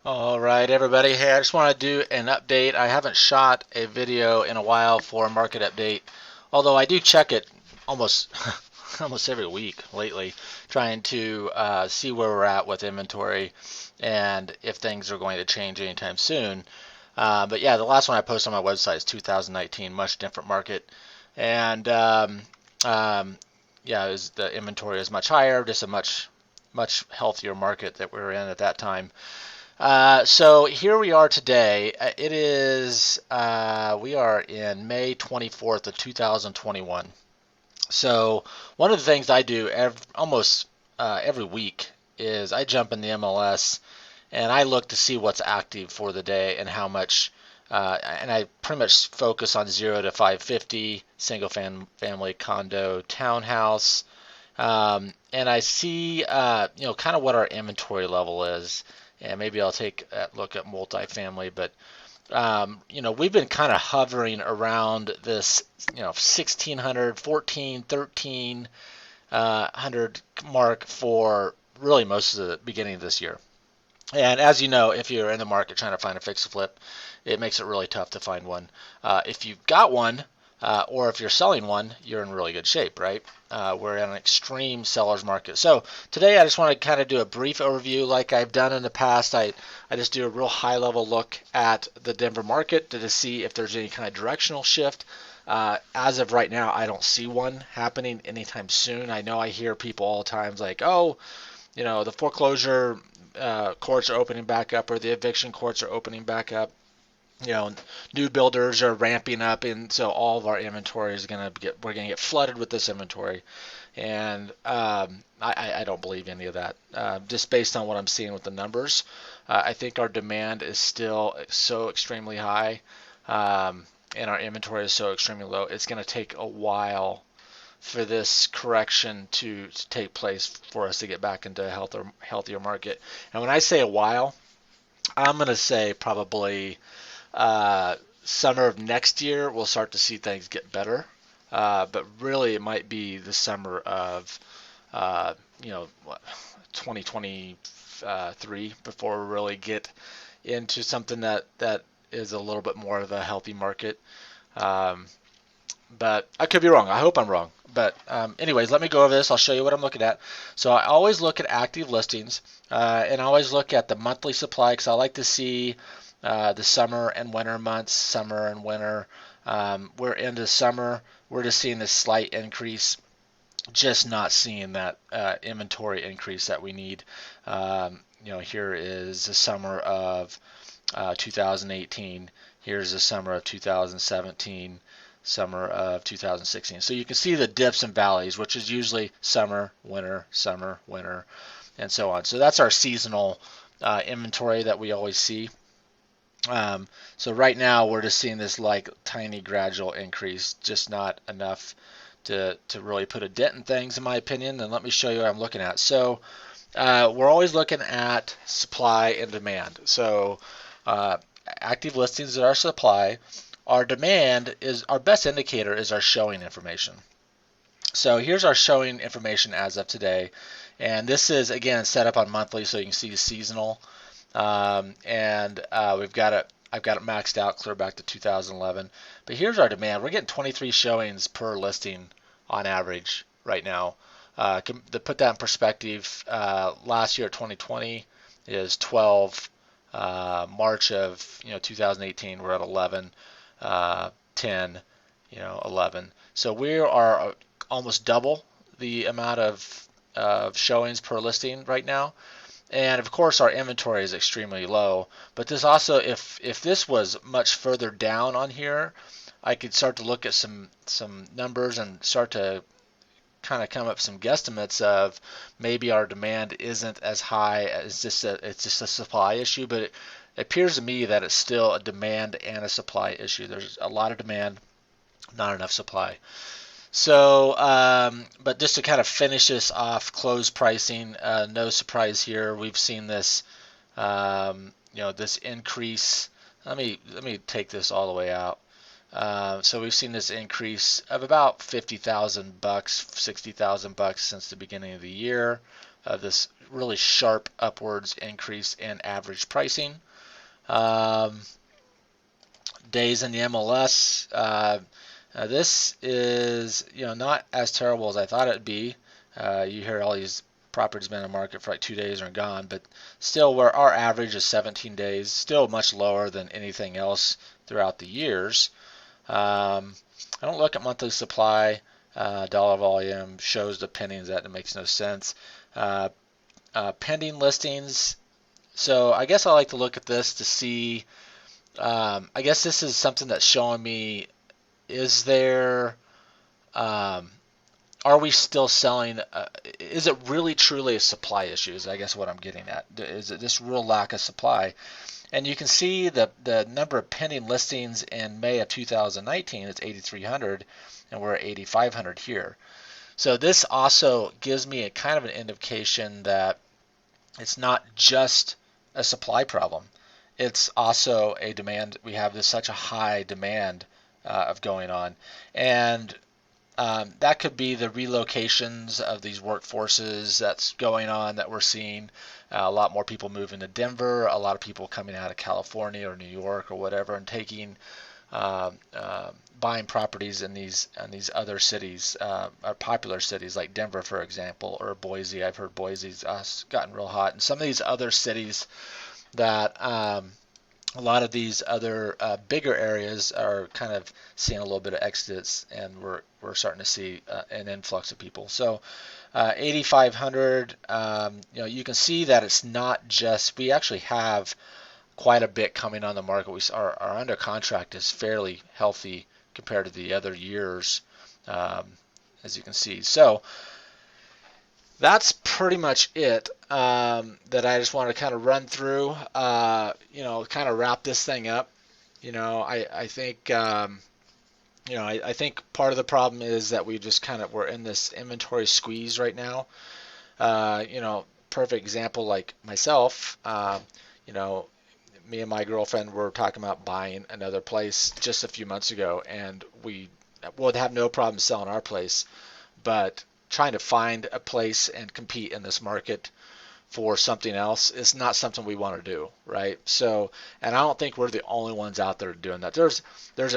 All right, everybody. Hey, I just want to do an update. I haven't shot a video in a while for a market update, although I do check it almost almost every week lately, trying to see where we're at with inventory and if things are going to change anytime soon. But yeah, the last one I posted on my website is 2019, much different market, and um, yeah, the inventory is much higher, just a much healthier market that we were in at that time. So here we are today. We are in May 24th of 2021. So one of the things I do almost every week is I jump in the MLS and I look to see what's active for the day and how much. And I pretty much focus on 0 to 550 family condo townhouse. And I see, kind of what our inventory level is, and maybe I'll take a look at multifamily. But we've been kind of hovering around this, 1600, 14, 1300 mark for really most of the beginning of this year. And as you know, if you're in the market trying to find a fix to flip, it makes it really tough to find one. If you've got one, or if you're selling one, you're in really good shape, right? We're in an extreme seller's market. So today I just want to kind of do a brief overview like I've done in the past. I just do a real high level look at the Denver market to see if there's any kind of directional shift. As of right now, I don't see one happening anytime soon. I know I hear people all the time like, oh, the foreclosure courts are opening back up or the eviction courts are opening back up. You know, new builders are ramping up, and so all of our inventory is we're gonna get flooded with this inventory, and I don't believe any of that. Just based on what I'm seeing with the numbers, I think our demand is still so extremely high, and our inventory is so extremely low. It's gonna take a while for this correction to take place for us to get back into a healthier market. And when I say a while, I'm going to say probably summer of next year we'll start to see things get better. But really, it might be the summer of uh, you know 2023 before we really get into something that is a little bit more of a healthy market. Um, but I could be wrong. I hope I'm wrong. But anyways, let me go over this. I'll show you what I'm looking at. So I always look at active listings, and I always look at the monthly supply because I like to see the summer and winter months, summer and winter. We're into summer. We're just seeing this slight increase, just not seeing that inventory increase that we need. Here is the summer of 2018. Here's the summer of 2017, summer of 2016. So you can see the dips and valleys, which is usually summer, winter, and so on. So that's our seasonal inventory that we always see. So right now we're just seeing this like tiny gradual increase, just not enough to really put a dent in things, in my opinion. And let me show you what I'm looking at. So we're always looking at supply and demand. So uh, active listings are our supply. Our demand is our best indicator is our showing information. So here's our showing information as of today. And this is, again, set up on monthly so you can see seasonal. And I've got it maxed out clear back to 2011. But here's our demand. We're getting 23 showings per listing on average right now. To put that in perspective, last year, 2020, is 12. March of 2018, we're at 11, 10, 11. So we are almost double the amount of showings per listing right now. And of course, our inventory is extremely low. But this also, if this was much further down on here, I could start to look at some numbers and start to kind of come up with some guesstimates of maybe our demand isn't as high as it's just a supply issue. But it appears to me that it's still a demand and a supply issue. There's a lot of demand, not enough supply. So, but just to kind of finish this off, close pricing, no surprise here. We've seen this, this increase. Let me take this all the way out. So we've seen this increase of about $50,000, $60,000 since the beginning of the year. this really sharp upwards increase in average pricing. Um, Days in the MLS. This is not as terrible as I thought it'd be. You hear all these properties been on the market for like 2 days and are gone, but still, where our average is 17 days, still much lower than anything else throughout the years. I don't look at monthly supply. Dollar volume shows the pendings. That makes no sense. Uh, Pending listings. So I guess I like to look at this to see. I guess this is something that's showing me, is there, um, are we still selling? Is it really truly a supply issue? Is I guess what I'm getting at. Is it this real lack of supply? And you can see the number of pending listings in May of 2019. It's 8,300, and we're at 8,500 here. So this also gives me a kind of an indication that it's not just a supply problem. It's also a demand. We have such a high demand of going on, and that could be the relocations of these workforces that's going on that we're seeing. A lot more people moving to Denver, a lot of people coming out of California or New York or whatever, and taking buying properties in these other cities, popular cities like Denver, for example, or Boise. I've heard Boise's gotten real hot, and some of these other cities that a lot of these other bigger areas are kind of seeing a little bit of exits, and we're starting to see an influx of people. So 8,500, you can see that it's not just, we actually have quite a bit coming on the market. Our under contract is fairly healthy compared to the other years, as you can see. So that's pretty much it that I just want to kind of run through, kind of wrap this thing up. I think, I think part of the problem is that we're in this inventory squeeze right now. Perfect example, like myself, me and my girlfriend were talking about buying another place just a few months ago, and we would have no problem selling our place, but trying to find a place and compete in this market for something else is not something we want to do, right? So, and I don't think we're the only ones out there doing that. There's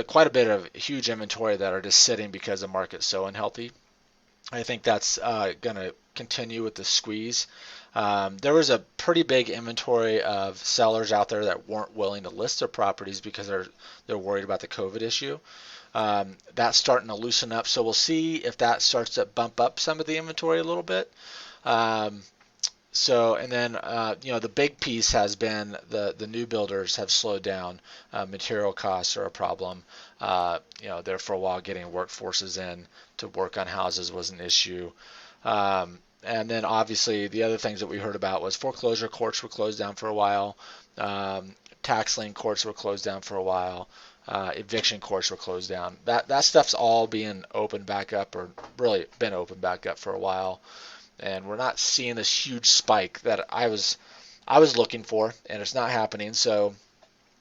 quite a bit of huge inventory that are just sitting because the market's so unhealthy. I think that's going to continue with the squeeze. There was a pretty big inventory of sellers out there that weren't willing to list their properties because they're worried about the COVID issue. That's starting to loosen up, so we'll see if that starts to bump up some of the inventory a little bit. And then the big piece has been the new builders have slowed down. Material costs are a problem. There for a while, getting workforces in to work on houses was an issue. And then obviously the other things that we heard about was foreclosure courts were closed down for a while. Tax lien courts were closed down for a while. Eviction courts were closed down. That stuff's all being opened back up, or really been opened back up for a while. And we're not seeing this huge spike that I was looking for, and it's not happening. So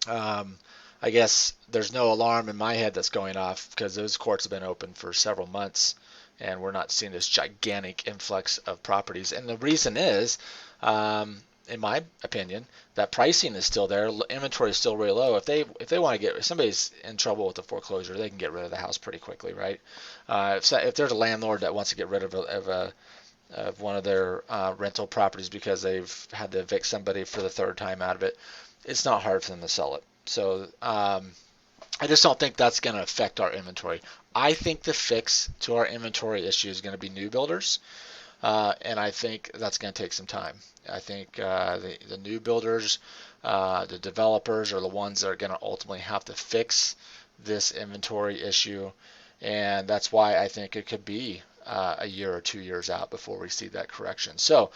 I guess there's no alarm in my head that's going off, because those courts have been open for several months, and we're not seeing this gigantic influx of properties. And the reason is, in my opinion, that pricing is still there. Inventory is still really low. If they want to if somebody's in trouble with the foreclosure, they can get rid of the house pretty quickly, right? If there's a landlord that wants to get rid of one of their rental properties because they've had to evict somebody for the third time out of it, it's not hard for them to sell it. So I just don't think that's going to affect our inventory. I think the fix to our inventory issue is going to be new builders, and I think that's going to take some time. I think the new builders, the developers, are the ones that are going to ultimately have to fix this inventory issue, and that's why I think it could be a year or 2 years out before we see that correction. So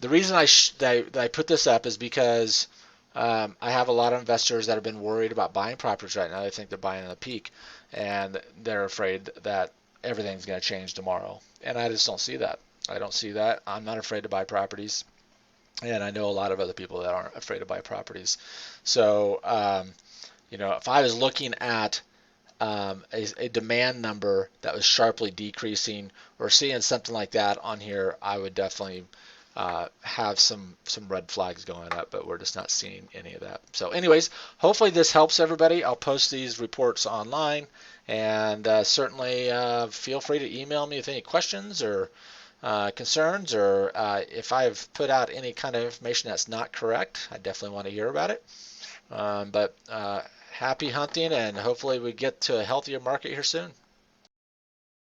the reason that I put this up is because I have a lot of investors that have been worried about buying properties right now. They think they're buying in a peak, and they're afraid that everything's going to change tomorrow. And I just don't see that. I don't see that. I'm not afraid to buy properties, and I know a lot of other people that aren't afraid to buy properties. So, if I was looking at a demand number that was sharply decreasing or seeing something like that on here, I would definitely have some red flags going up, but we're just not seeing any of that. So anyways, hopefully this helps everybody. I'll post these reports online, and certainly feel free to email me with any questions or concerns, or if I've put out any kind of information that's not correct, I definitely want to hear about it. But happy hunting, and hopefully we get to a healthier market here soon.